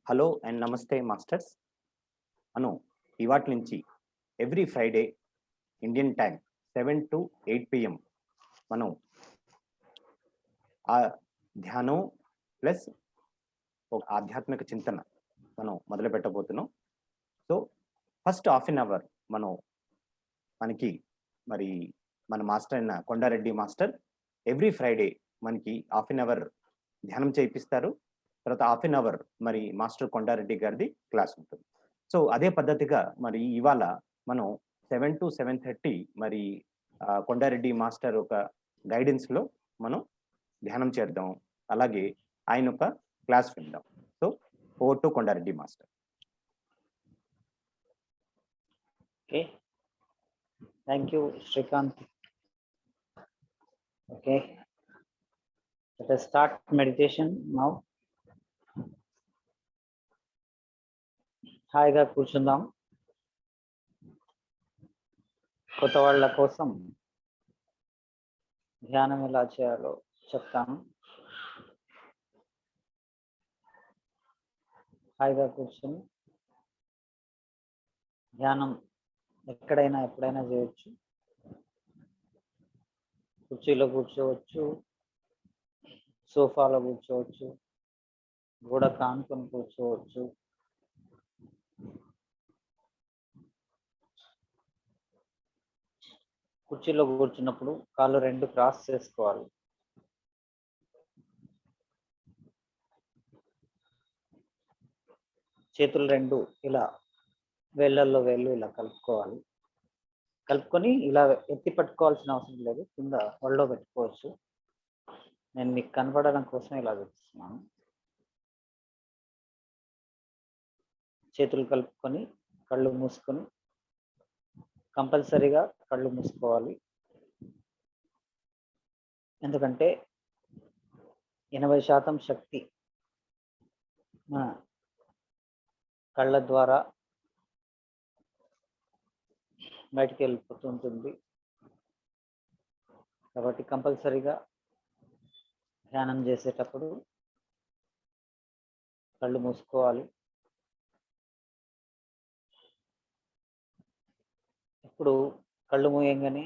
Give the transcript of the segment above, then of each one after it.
Hello and నమస్తే masters. ఇవాటి నుంచి every Friday Indian time 7 to 8 PM మనం ఆ ధ్యానం ప్లస్ ఒక ఆధ్యాత్మిక చింతన మనం మొదలు పెట్టబోతున్నాం. So first half an hour మనకి మన మాస్టర్ అయిన కొండారెడ్డి మాస్టర్ ఎవ్రీ ఫ్రైడే మనకి హాఫ్ అన్ అవర్ ధ్యానం చేయిస్తారు. తర్వాత half an hour master Kondareddy గారిది క్లాస్ ఉంటుంది. సో అదే పద్ధతిగా ఇవాళ మనం 7 to 7:30 కొండారెడ్డి మాస్టర్ ఒక గైడెన్స్ లో మనం ధ్యానం చేద్దాం, అలాగే ఆయన ఒక క్లాస్ విందాం. So over to Kondareddy master. Okay, thank you, Srikanth. Okay, let us start meditation now. హాయిగా కూర్చుందాం. కొత్త వాళ్ళ కోసం ధ్యానం ఎలా చేయాలో చెప్తాను. హాయిగా కూర్చొని ధ్యానం ఎక్కడైనా ఎప్పుడైనా చేయొచ్చు. కుర్చీలో కూర్చోవచ్చు, సోఫాలో కూర్చోవచ్చు, గోడ కానుకొని కూర్చోవచ్చు. కుర్చీలో కూర్చున్నప్పుడు కాళ్ళు రెండు క్రాస్ చేసుకోవాలి. చేతులు రెండు ఇలా వేళ్ళల్లో వేళ్ళు ఇలా కలుపుకోవాలి. కలుపుకొని ఇలా ఎత్తి పట్టుకోవాల్సిన అవసరం లేదు, కింద ఒళ్ళో పెట్టుకోవచ్చు. నేను మీకు కనపడడం కోసం ఇలా చూపిస్తున్నాను. చేతులు కలుపుకొని కళ్ళు మూసుకొని, కంపల్సరీగా కళ్ళు మూసుకోవాలి. ఎందుకంటే 80% శక్తి మన కళ్ళ ద్వారా బయటికి వెళ్ళిపోతుంటుంది. కాబట్టి కంపల్సరీగా ధ్యానం చేసేటప్పుడు కళ్ళు మూసుకోవాలి. ఇప్పుడు కళ్ళు మూయంగానే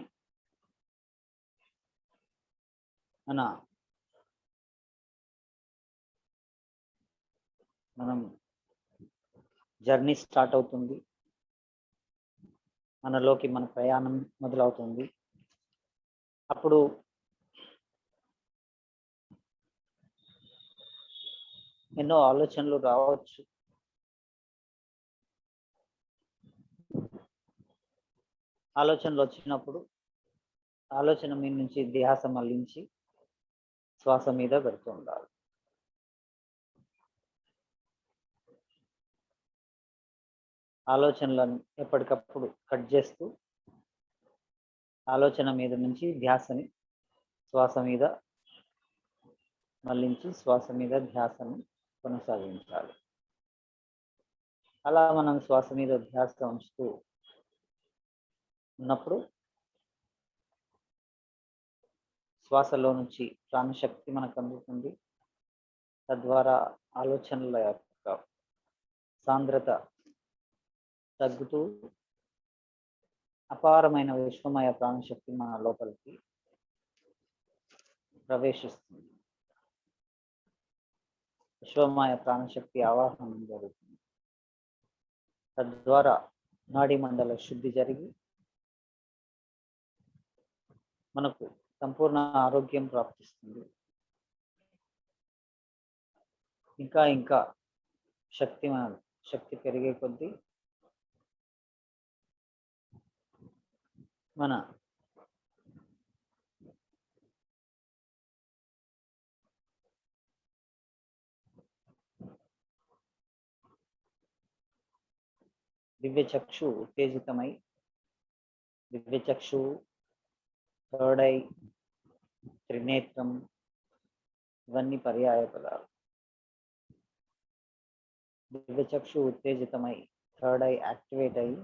మనం జర్నీ స్టార్ట్ అవుతుంది, మనలోకి మన ప్రయాణం మొదలవుతుంది. అప్పుడు ఎన్నో ఆలోచనలు రావచ్చు. ఆలోచనలు వచ్చినప్పుడు ఆలోచన మీద నుంచి ధ్యాస మళ్లించి శ్వాస మీద పెడుతూ ఉండాలి. ఆలోచనలను ఎప్పటికప్పుడు కట్ చేస్తూ ఆలోచన మీద నుంచి ధ్యాసని శ్వాస మీద మళ్లించి శ్వాస మీద ధ్యాసను కొనసాగించాలి. అలా మనం శ్వాస మీద ధ్యాస ఉంచుతూ ఉన్నప్పుడు శ్వాసలో నుంచి ప్రాణశక్తి మనకు అందుతుంది. తద్వారా ఆలోచనల యొక్క సాంద్రత తగ్గుతూ అపారమైన విశ్వమయ ప్రాణశక్తి మన లోపలికి ప్రవేశిస్తుంది. విశ్వమయ ప్రాణశక్తి ఆవాహనం జరుగుతుంది. తద్వారా నాడీ మండల శుద్ధి జరిగి మనకు సంపూర్ణ ఆరోగ్యం ప్రాప్తిస్తుంది. ఇంకా ఇంకా శక్తి పెరిగే కొద్దీ మన దివ్య చక్షు ఉత్తేజితమై, దివ్య చక్షు, థర్డ్ ఐ, త్రినేత్రం ఇవన్నీ పర్యాయ పదాలు. దివ్య చక్షు ఉత్తేజితమై, థర్డ్ ఐ యాక్టివేట్ అయ్యి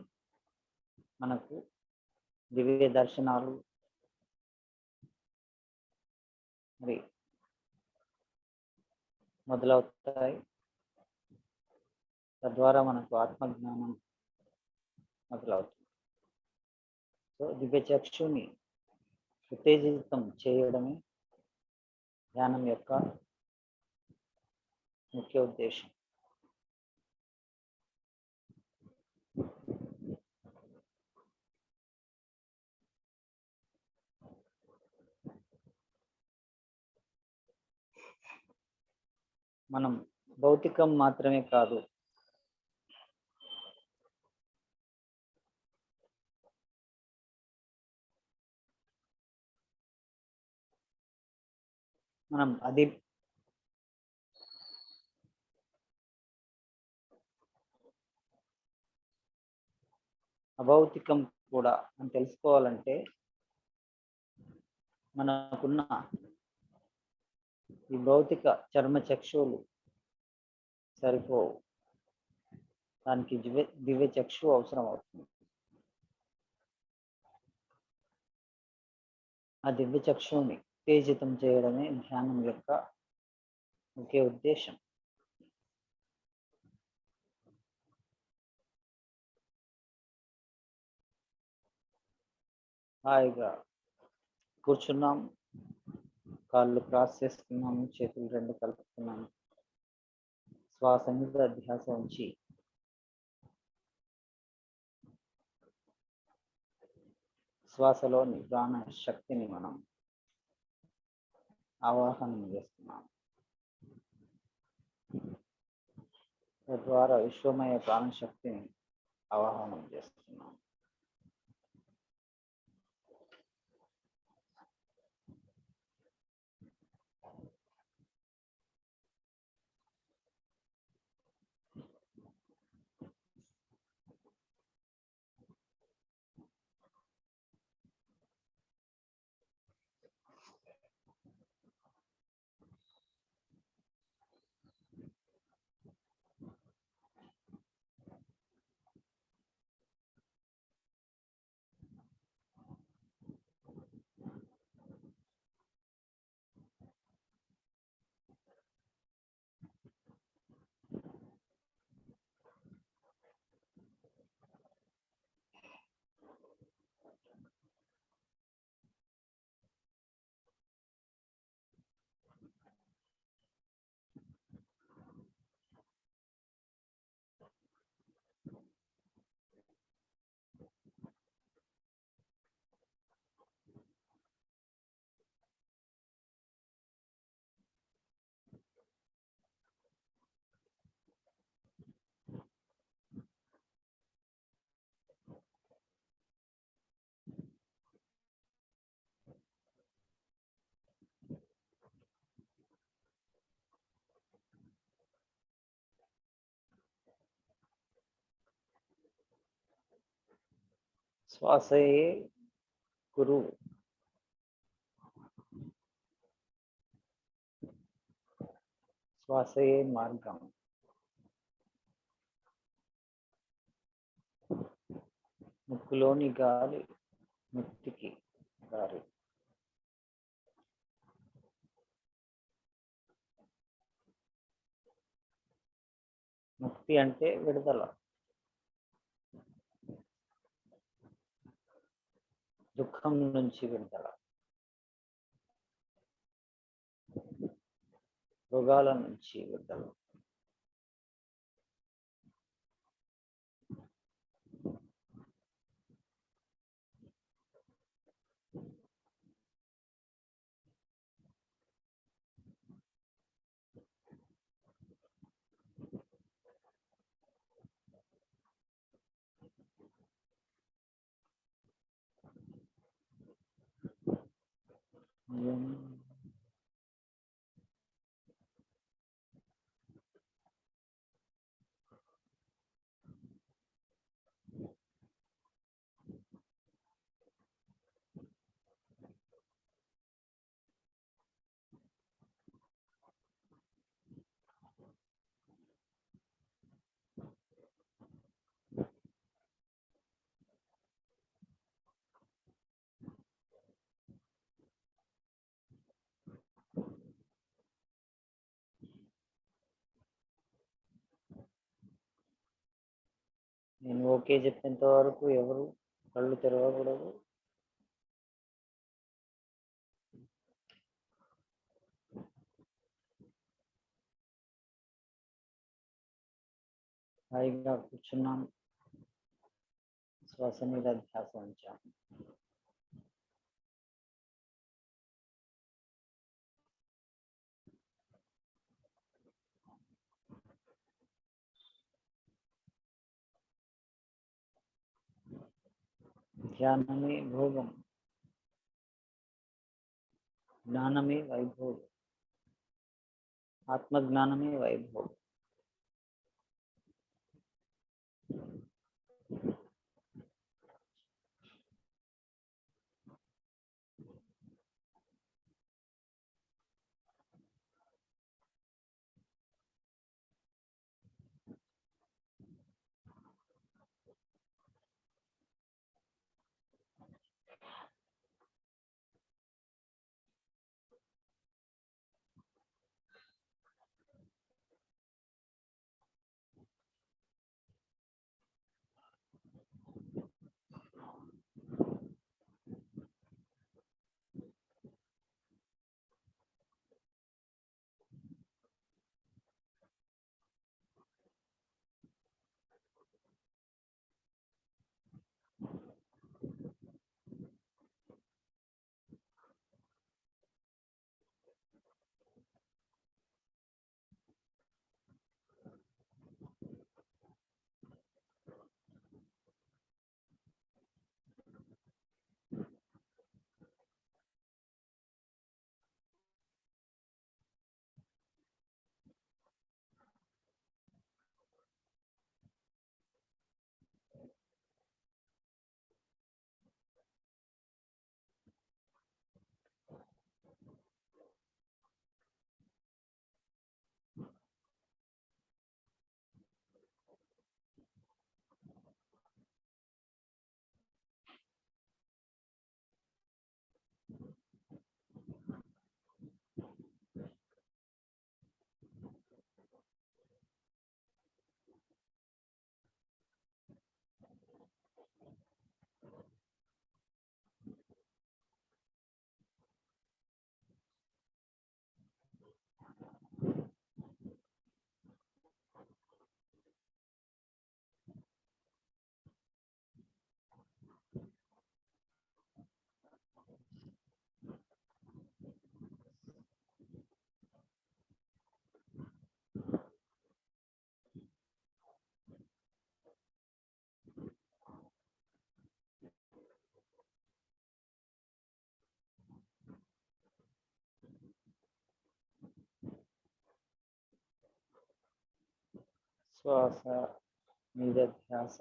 మనకు దివ్య దర్శనాలు మొదలవుతాయి. తద్వారా మనకు ఆత్మజ్ఞానం మొదలవుతుంది. సో దివ్య చక్షుని ఉత్తేజితం చేయడమే ధ్యానం యొక్క ముఖ్య ఉద్దేశం. మనం భౌతికం మాత్రమే కాదు, మనం అది అభౌతికం కూడా అని తెలుసుకోవాలంటే మనకున్న ఈ భౌతిక చర్మ చక్షువులు సరిపోవు, దానికి దివ్య చక్షు అవసరం అవుతుంది. ఆ దివ్య చక్షువుని ఉత్తేజితం చేయడమే ధ్యానం యొక్క ముఖ్య ఉద్దేశం. హాయిగా కూర్చున్నాం, కాళ్ళు క్రాస్ చేస్తున్నాము, చేతులు రెండు కలుపుతున్నాము, శ్వాస మీద ధ్యాస ఉంచి శ్వాసలోని ప్రాణ శక్తిని మనం ఆవాహనం చేస్తున్నాం. తద్వారా విశ్వమయ ప్రాణశక్తిని ఆవాహనం చేస్తున్నాం. శ్వాసయే గురువు. శ్వాసయే మార్గం. ముక్కులోని గాలి ముక్తికి దారి. ముక్తి అంటే విడుదల, దుఃఖం నుంచి విడుదల, రోగాల నుంచి విడుదల. నేను ఓకే చెప్పేంత వరకు ఎవరు కళ్ళు తెరవకూడదు. హాయిగా కూర్చున్నాను. శ్వాస మీద ధ్యాస ఉంచాను. ధ్యానమే భోగం, జ్ఞానమే వైభోగం, ఆత్మజ్ఞానమే వైభోగం. శ్వాస మీద ధ్యాస.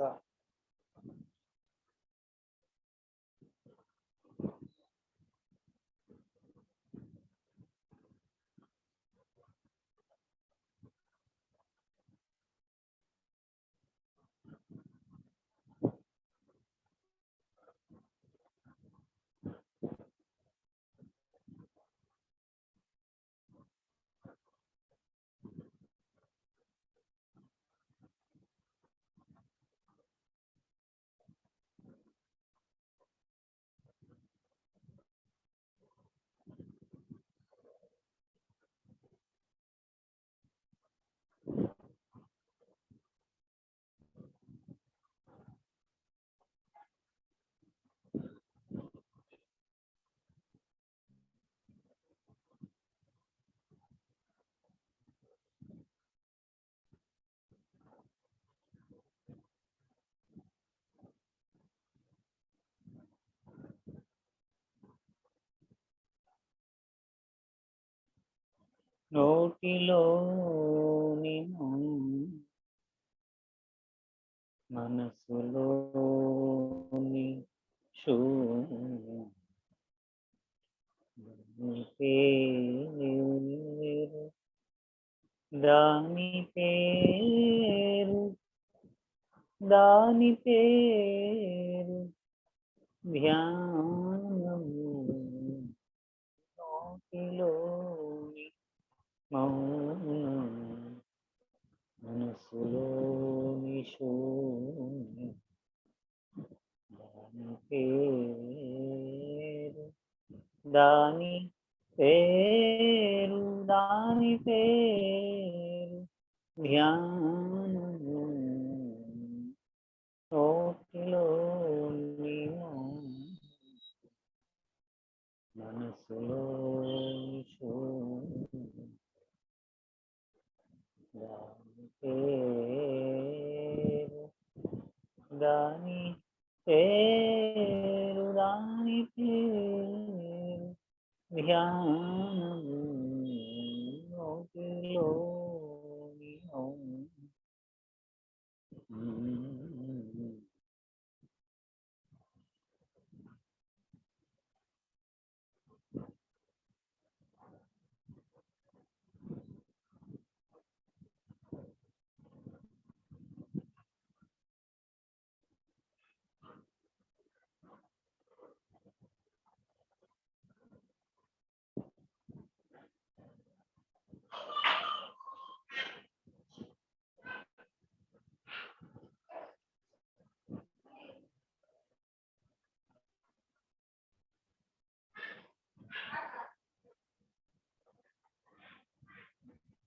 నోటిలో నిన్ను మనసులోని శూన్యం పేరు, దాని పేరు, దాని పేరు ధ్యానము. నోటిలోని మౌనం మనసులోని శూన్యం దాని పేరు దాని పేరు ధ్యానము నోటిలో మనసులో దాని పేరు దాని పేరు దాని పేరు ధ్యానము నోటిలో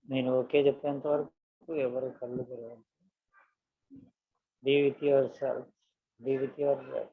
నేను ఓకే చెప్పేంత వరకు ఎవరు కళ్ళు తెరవద్దు. Be with yourself, be with your breath.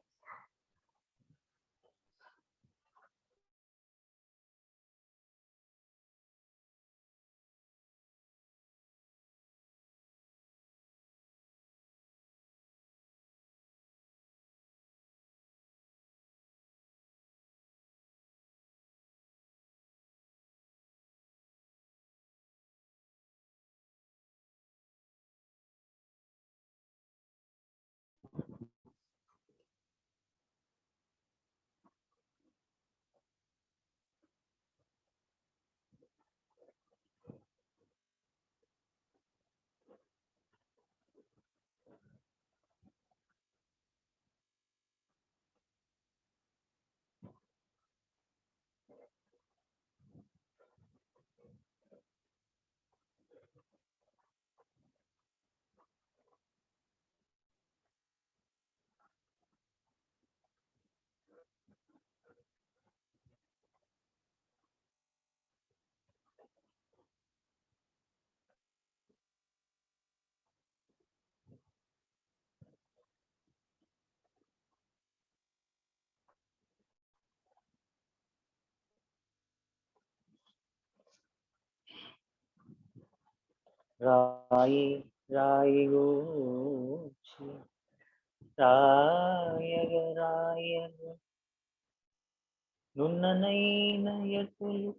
రాయి రాయి గూర్చి రాయగ రాయగ నున్ననైన ఎటులు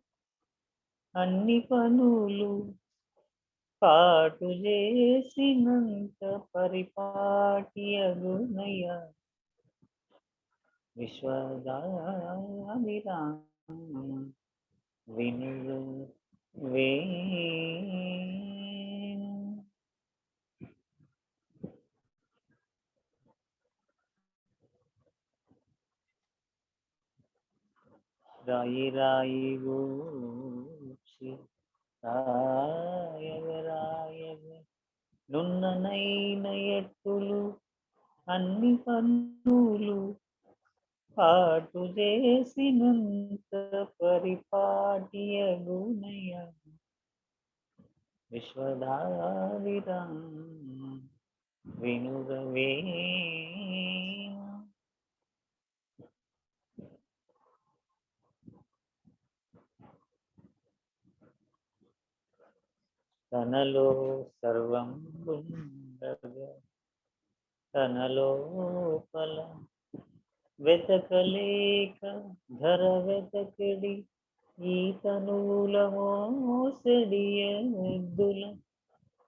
అన్ని పనులు పాటు చేసినంత పరిపాటి అగునయ విశ్వదాభిరామ వినులు వేణు. రాయి రాయి గూర్చి రాయగ రాయగ నున్ననైన ఎట్టులు అన్ని పన్నులు పాటు చేసినంత పరిపాటి అగునయ విశ్వదావిరామ వినురవేణ. తనలో సర్వం ఉండగా తన లోపల వెతకలేక ధర వెతకడి ఈ తనువుల మోసడి ఎద్దుల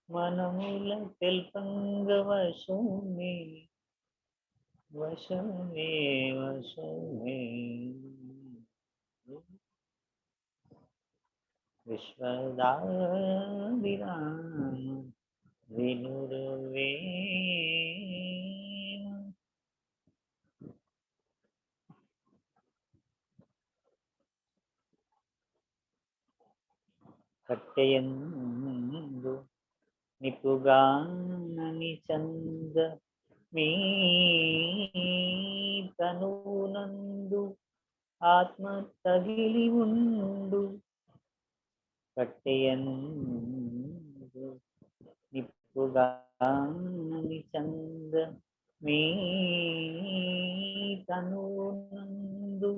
మనముల తెల్పంగ వశమే వశమే వశమే విశ్వదాభిరామ వినురవేణ. కట్టెయందు నిపుగానని చంద మీ తనునందు ఆత్మ తగిలి ఉండు కట్టెయందు నిప్పుగా చంద మీ తనునందు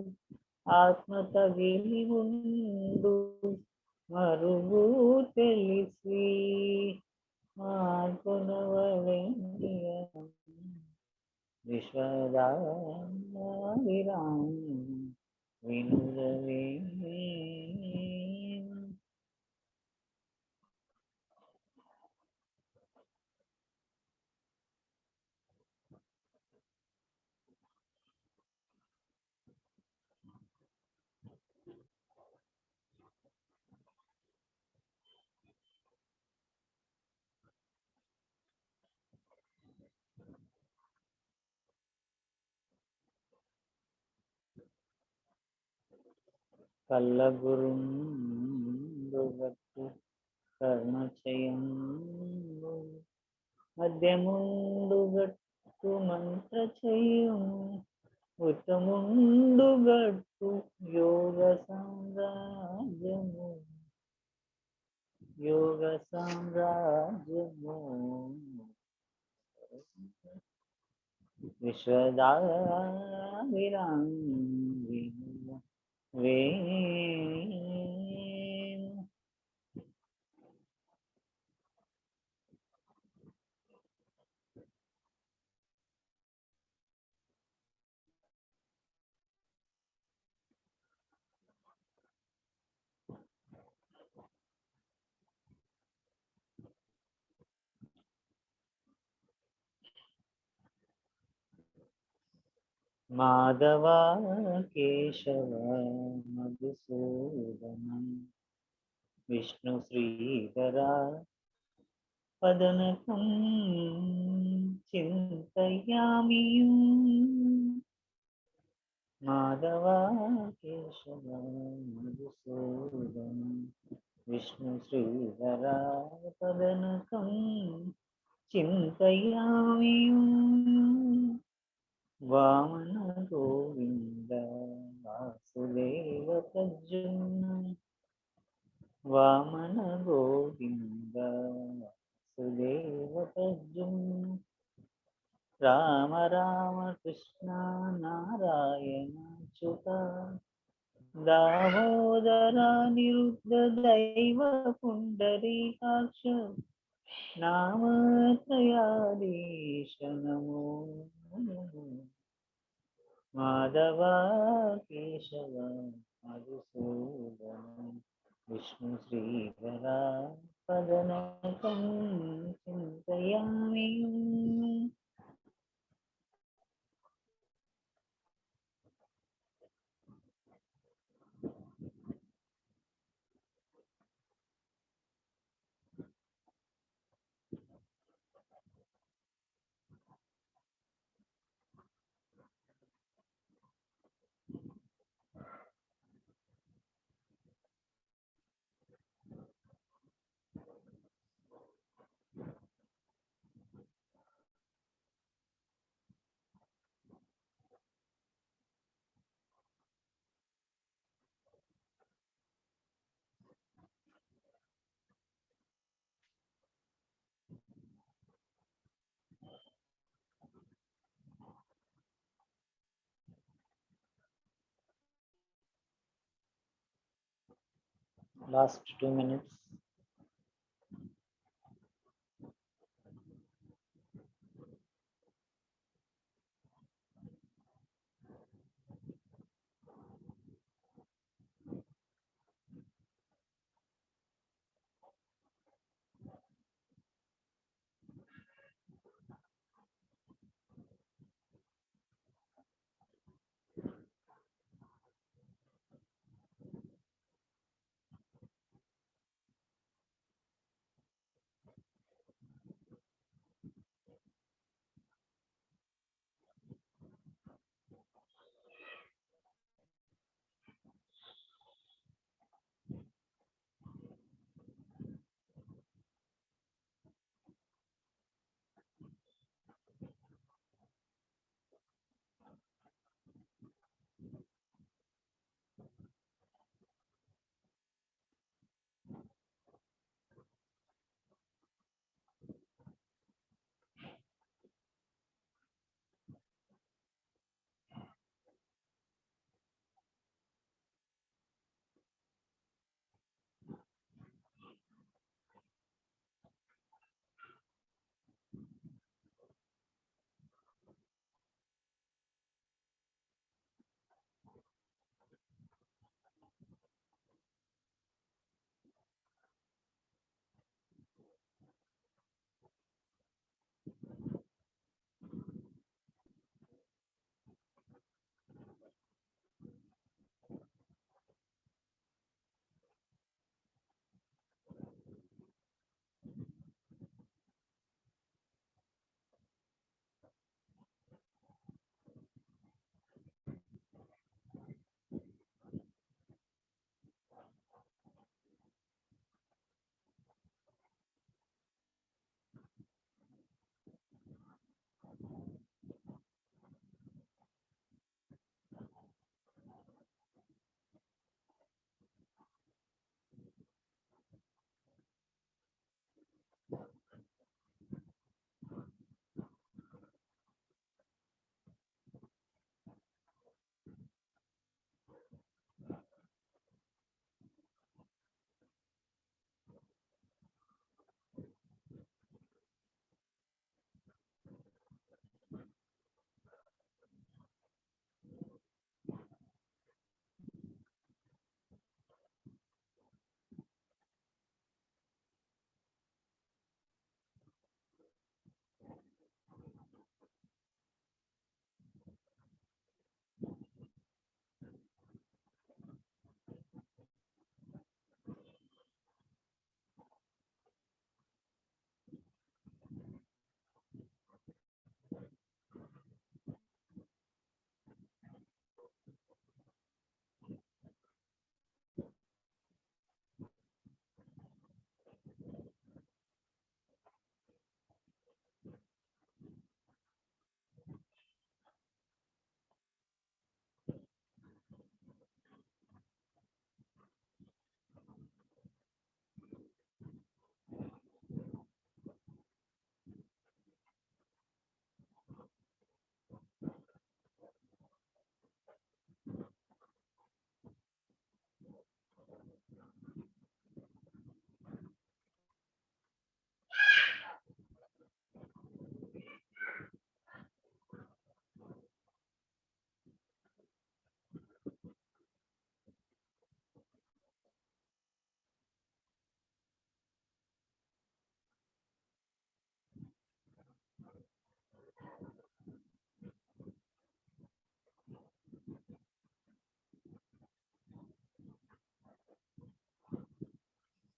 ఆత్మ తగిలి ఉండు మరుగు తెలిసి విశ్వదావిరాం వినురవే కల్లగురుండుగట్టు కర్మచయంబు మధ్యముండుగట్టు మంత్రచయం ఉత్తముండుగట్టు యోగ సామ్రాజ్యము విశ్వదావిరాం వే మాధవ కేశవ మధుసూదన విష్ణు శ్రీధర పదనకం చింతయామి మాధవ కేశవ మధుసూదన విష్ణు శ్రీధర పదనకం చింతయామి వామన గోవింద వాసుదేవ ప్రద్యుమ్న వామన గోవింద వాసుదేవ ప్రద్యుమ్న రామ రామ కృష్ణ నారాయణ చ్యుత దామోదర నిరుద్ధ దైవ పుండరీకాక్ష నామత్రయాధీశ నమో మాధవ కేశవ మధుసూదన విష్ణు శ్రీధర పదనకం చింతయామి Last 2 minutes.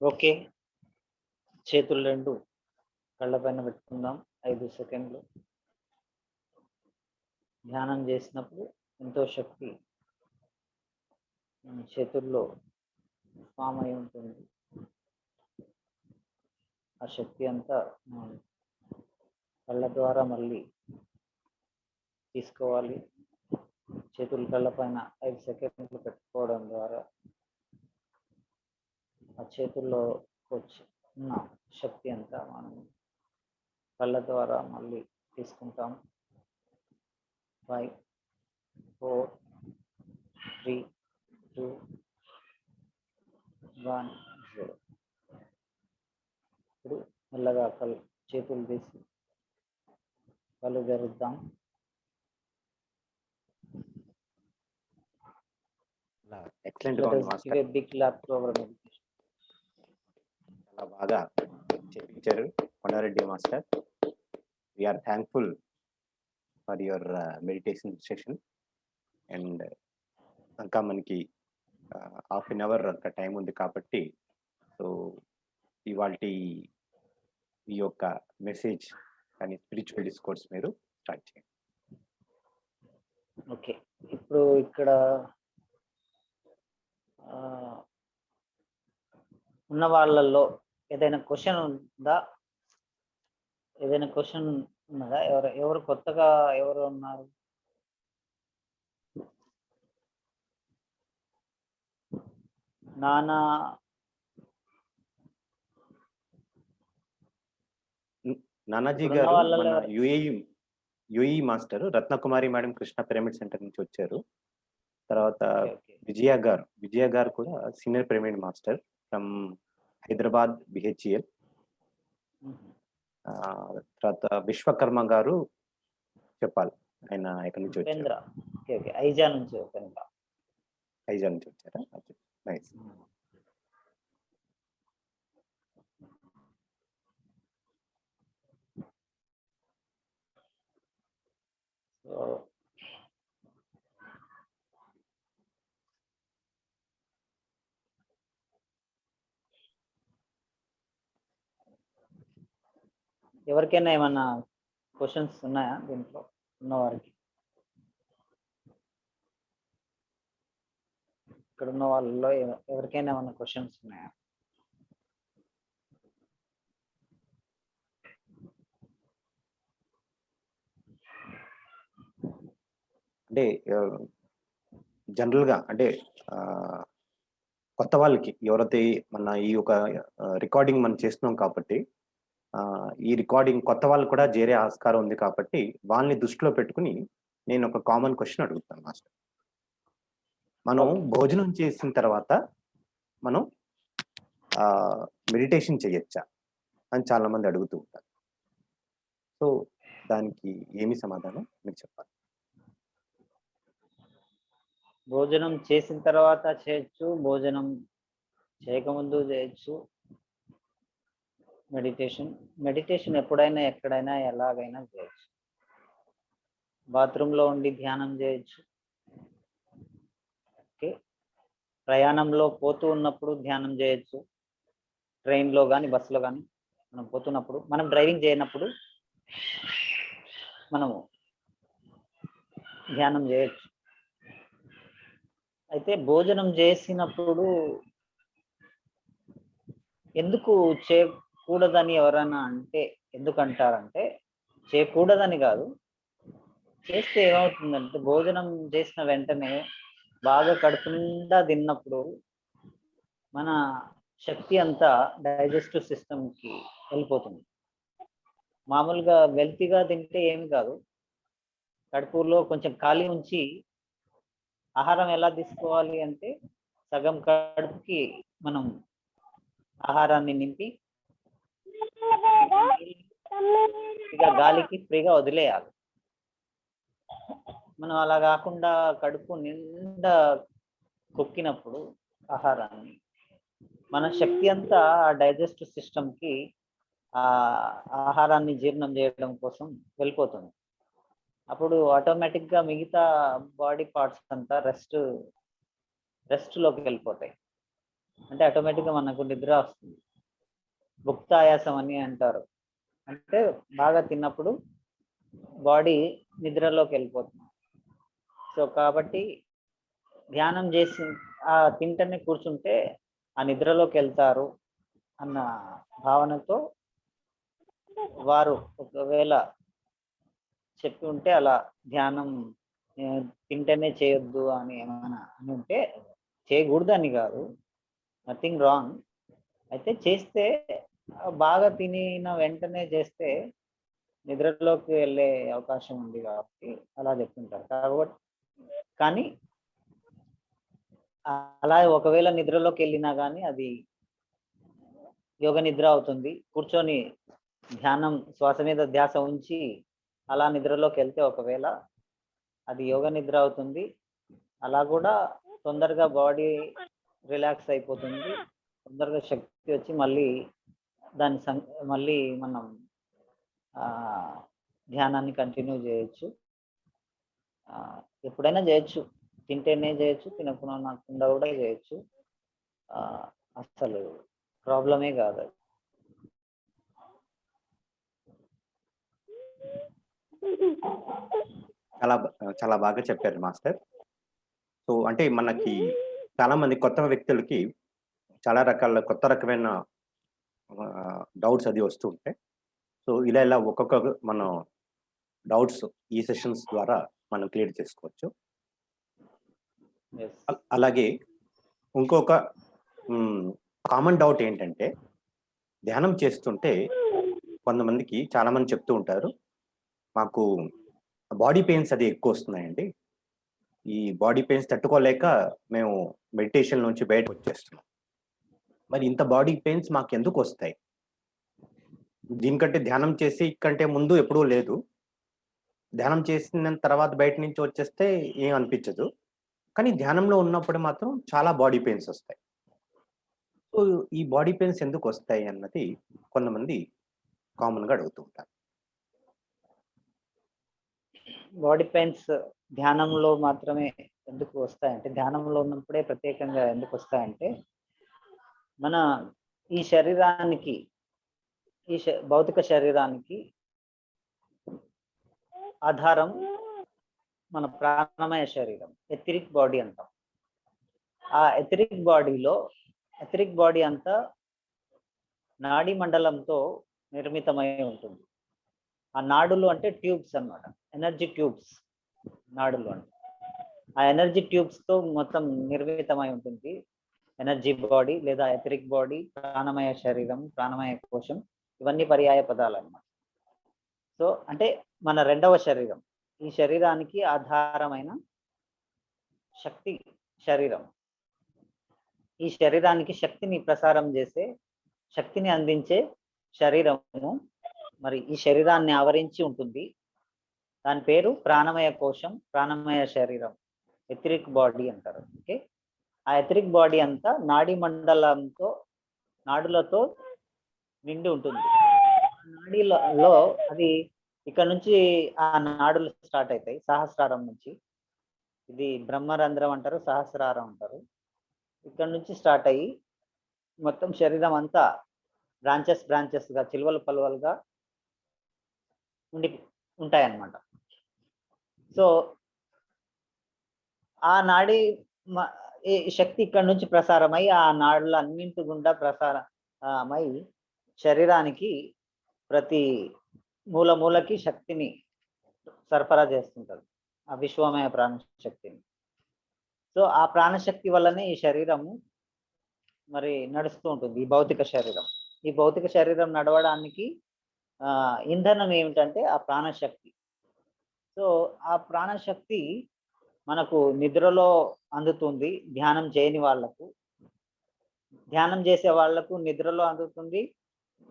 ఓకే. చేతులు రెండు కళ్ళ పైన పెట్టుకుందాం 5 సెకండ్లు. ధ్యానం చేసినప్పుడు ఎంతో శక్తి మన చేతుల్లో ఫామ్ అయి ఉంటుంది. ఆ శక్తి అంతా మనం కళ్ళ ద్వారా మళ్ళీ తీసుకోవాలి. చేతులు కళ్ళ పైన 5 సెకండ్లు పెట్టుకోవడం ద్వారా ఆ చేతుల్లో ఉన్న శక్తి అంతా మనం కళ్ళ ద్వారా మళ్ళీ తీసుకుంటాం. 5, 4, 3, 2, 1, 0. ఇప్పుడు మెల్లగా చేతులు తీసి కళ్ళు తెరుద్దాం. ఎక్సలెంట్ గా Let ఉంది us master. give a big clap to our meditation. చాలా బాగా చెప్పించారు Konda Reddy master. We are thankful for your meditation session. And ఇంకా మనకి హాఫ్ అన్ అవర్ అంత టైం ఉంది కాబట్టి సో ఇవాళ ఈ యొక్క మెసేజ్ కానీ స్పిరిచువల్ డిస్కోర్స్ మీరు స్టార్ట్ చేయండి. ఓకే, ఇప్పుడు ఇక్కడ ఉన్న వాళ్ళల్లో ఏదైనా క్వశ్చన్ ఉందా? ఏదైనా క్వశ్చన్ ఉన్నదా? ఎవరు కొత్తగా ఎవరు ఉన్నారు? నానాజీ ఇప్పుడున్న గారు వాళ్ళలో మన ఎవరు? UAE master Ratnakumari madam Krishna pyramid centre నుంచి వచ్చారు. తర్వాత ఓకే. విజయ గారు కూడా senior pyramid master from Hyderabad BHEL. తర్వాత విశ్వకర్మ గారు చెప్పాలి, ఆయన ఎక్కడి నుంచి వచ్చారు? ఉపేంద్ర. ఓకే ఓకే, ఐజా నుంచి ఉపేంద్ర. ఐజా నుంచి వచ్చారా? నైస్. సో ఎవరికైనా ఏమన్నా క్వశ్చన్స్ ఉన్నాయా దీంట్లో ఉన్నవారికి? ఇక్కడ ఉన్న వాళ్ళలో ఎవరికైనా ఏమన్నా క్వశ్చన్స్ ఉన్నాయా? అంటే జనరల్ గా అంటే కొత్త వాళ్ళకి ఎవరైతే మన ఈ యొక్క రికార్డింగ్ మనం చేస్తున్నాం కాబట్టి ఈ రికార్డింగ్ కొత్త వాళ్ళు కూడా చేరే ఆస్కారం ఉంది కాబట్టి వాళ్ళని దృష్టిలో పెట్టుకుని నేను ఒక కామన్ క్వశ్చన్ అడుగుతాను మాస్టర్. మనం భోజనం చేసిన తర్వాత మనం మెడిటేషన్ చేయొచ్చా అని చాలా మంది అడుగుతూ ఉంటారు. సో దానికి ఏమి సమాధానం మీకు చెప్పాలి? భోజనం చేసిన తర్వాత చేయొచ్చు, భోజనం చేయకముందు చేయొచ్చు. మెడిటేషన్ ఎప్పుడైనా ఎక్కడైనా ఎలాగైనా చేయొచ్చు. బాత్రూంలో ఉండి ధ్యానం చేయొచ్చు. ఓకే, ప్రయాణంలో పోతూ ఉన్నప్పుడు ధ్యానం చేయొచ్చు. ట్రైన్లో కానీ బస్సులో కానీ మనం పోతున్నప్పుడు, మనం డ్రైవింగ్ చేయనప్పుడు మనము ధ్యానం చేయొచ్చు. అయితే భోజనం చేసినప్పుడు ఎందుకు చేయకూడదని ఎవరైనా అంటే ఎందుకంటారంటే, చేయకూడదని కాదు, చేస్తే ఏమవుతుందంటే భోజనం చేసిన వెంటనే బాగా కడుపు నిండా తిన్నప్పుడు మన శక్తి అంతా డైజెస్టివ్ సిస్టమ్కి వెళ్ళిపోతుంది. మామూలుగా వెల్తీగా తింటే ఏమి కాదు, కడుపులో కొంచెం ఖాళీ ఉంచి ఆహారం ఎలా తీసుకోవాలి అంటే సగం కడుపుకి మనం ఆహారాన్ని నింపి ఇక గాలికి ఫ్రీగా వదిలేయాలి. మనం అలా కాకుండా కడుపు నిండా కొక్కినప్పుడు ఆహారాన్ని మన శక్తి అంతా ఆ డైజెస్టివ్ సిస్టమ్కి ఆ ఆహారాన్ని జీర్ణం చేయడం కోసం వెళ్ళిపోతుంది. అప్పుడు ఆటోమేటిక్గా మిగతా బాడీ పార్ట్స్ అంతా రెస్ట్లోకి వెళ్ళిపోతాయి. అంటే ఆటోమేటిక్గా మనకు నిద్ర వస్తుంది. భుక్తాయాసం అని అంటారు, అంటే బాగా తిన్నప్పుడు బాడీ నిద్రలోకి వెళ్ళిపోతుంది. సో కాబట్టి ధ్యానం చేసి ఆ తింటనే కూర్చుంటే ఆ నిద్రలోకి వెళ్తారు అన్న భావనతో వారు ఒకవేళ చెప్పి ఉంటే అలా ధ్యానం తింటేనే చేయొద్దు అని ఏమైనా అని ఉంటే, చేయకూడదు అని కాదు, నథింగ్ రాంగ్. అయితే చేస్తే బాగా తినిన వెంటనే చేస్తే నిద్రలోకి వెళ్ళే అవకాశం ఉంది కాబట్టి అలా చెప్తుంటారు. కాబట్టి కానీ అలా ఒకవేళ నిద్రలోకి వెళ్ళినా కానీ అది యోగ నిద్ర అవుతుంది. కూర్చొని ధ్యానం శ్వాస మీద ధ్యాస ఉంచి అలా నిద్రలోకి వెళ్తే ఒకవేళ అది యోగ నిద్ర అవుతుంది. అలా కూడా తొందరగా బాడీ రిలాక్స్ అయిపోతుంది, తొందరగా శక్తి వచ్చి మళ్ళీ మళ్ళీ మనం ధ్యానాన్ని కంటిన్యూ చేయొచ్చు. ఎప్పుడైనా చేయొచ్చు, తింటేనే చేయొచ్చు, తినకుండా కూడా చేయొచ్చు. అసలు ప్రాబ్లమే కాదు. చాలా చాలా బాగా చెప్పారు మాస్టర్. సో అంటే మనకి చాలా మంది కొత్త వ్యక్తులకి చాలా రకాల కొత్త రకమైన డౌట్స్ అది వస్తూ ఉంటాయి. సో ఇలా ఒక్కొక్క మనం డౌట్స్ ఈ సెషన్స్ ద్వారా మనం క్లియర్ చేసుకోవచ్చు. అలాగే ఇంకొక కామన్ డౌట్ ఏంటంటే, ధ్యానం చేస్తుంటే కొంతమందికి చాలా మంది చెప్తూ ఉంటారు, మాకు బాడీ పెయిన్స్ అది ఎక్కువ వస్తున్నాయండి, ఈ బాడీ పెయిన్స్ తట్టుకోలేక మేము మెడిటేషన్ నుంచి బయటకు వచ్చేస్తున్నాం. మరి ఇంత బాడీ పెయిన్స్ మాకు ఎందుకు వస్తాయి? దీనికంటే ధ్యానం చేసి కంటే ముందు ఎప్పుడూ లేదు, ధ్యానం చేసిన తర్వాత బయట నుంచి వచ్చేస్తే ఏం అనిపించదు, కానీ ధ్యానంలో ఉన్నప్పుడు మాత్రం చాలా బాడీ పెయిన్స్ వస్తాయి. సో ఈ బాడీ పెయిన్స్ ఎందుకు వస్తాయి అన్నది కొంతమంది కామన్గా అడుగుతూ ఉంటారు. బాడీ పెయిన్స్ ధ్యానంలో మాత్రమే ఎందుకు వస్తాయంటే, ధ్యానంలో ఉన్నప్పుడే ప్రత్యేకంగా ఎందుకు వస్తాయంటే, మన ఈ శరీరానికి, ఈ భౌతిక శరీరానికి ఆధారం మన ప్రాణమయ శరీరం, ఎథరిక్ బాడీ అంటాం. ఆ ఎథరిక్ బాడీ అంతా నాడీ మండలంతో నిర్మితమై ఉంటుంది. ఆ నాడులు అంటే ట్యూబ్స్ అన్నమాట, ఎనర్జీ ట్యూబ్స్ నాడులు అంటే. ఆ ఎనర్జీ ట్యూబ్స్ తో మొత్తం నిర్మితమై ఉంటుంది ఎనర్జీ బాడీ లేదా ఎథరిక్ బాడీ, ప్రాణమయ శరీరం, ప్రాణమయ కోశం, ఇవన్నీ పర్యాయ పదాలు అన్నమాట. సో అంటే మన రెండవ శరీరం, ఈ శరీరానికి ఆధారమైన శక్తి శరీరం. ఈ శరీరానికి శక్తిని ప్రసారం చేసే, శక్తిని అందించే శరీరము మరి ఈ శరీరాన్ని ఆవరించి ఉంటుంది. దాని పేరు ప్రాణమయ కోశం, ప్రాణమయ శరీరం, ఎథరిక్ బాడీ అంటారు. ఓకే, ఆ ఎథరిక్ బాడీ అంతా నాడీ మండలంతో, నాడులతో నిండి ఉంటుంది. నాడీలో అది ఇక్కడ నుంచి ఆ నాడులు స్టార్ట్ అవుతాయి, సహస్రారం నుంచి. ఇది బ్రహ్మరంధ్రం అంటారు, సహస్రారం అంటారు. ఇక్కడ నుంచి స్టార్ట్ అయ్యి మొత్తం శరీరం అంతా బ్రాంచెస్ గా, చిలువలు పలువలుగా ఉంటాయన్నమాట. సో ఆ నాడీ శక్తి ఇక్కడ నుంచి ప్రసారమై ఆ నాడుల అన్నింటి గుండా ప్రసారమై శరీరానికి ప్రతి మూలకి శక్తిని సరఫరా చేస్తుంటది, ఆ విశ్వమయ ప్రాణశక్తిని. సో ఆ ప్రాణశక్తి వల్లనే ఈ శరీరము మరి నడుస్తూ ఉంటుంది, ఈ భౌతిక శరీరం. ఈ భౌతిక శరీరం నడవడానికి ఇంధనం ఏమిటంటే ఆ ప్రాణశక్తి. సో ఆ ప్రాణశక్తి మనకు నిద్రలో అందుతుంది, ధ్యానం చేయని వాళ్లకు. ధ్యానం చేసే వాళ్లకు నిద్రలో అందుతుంది.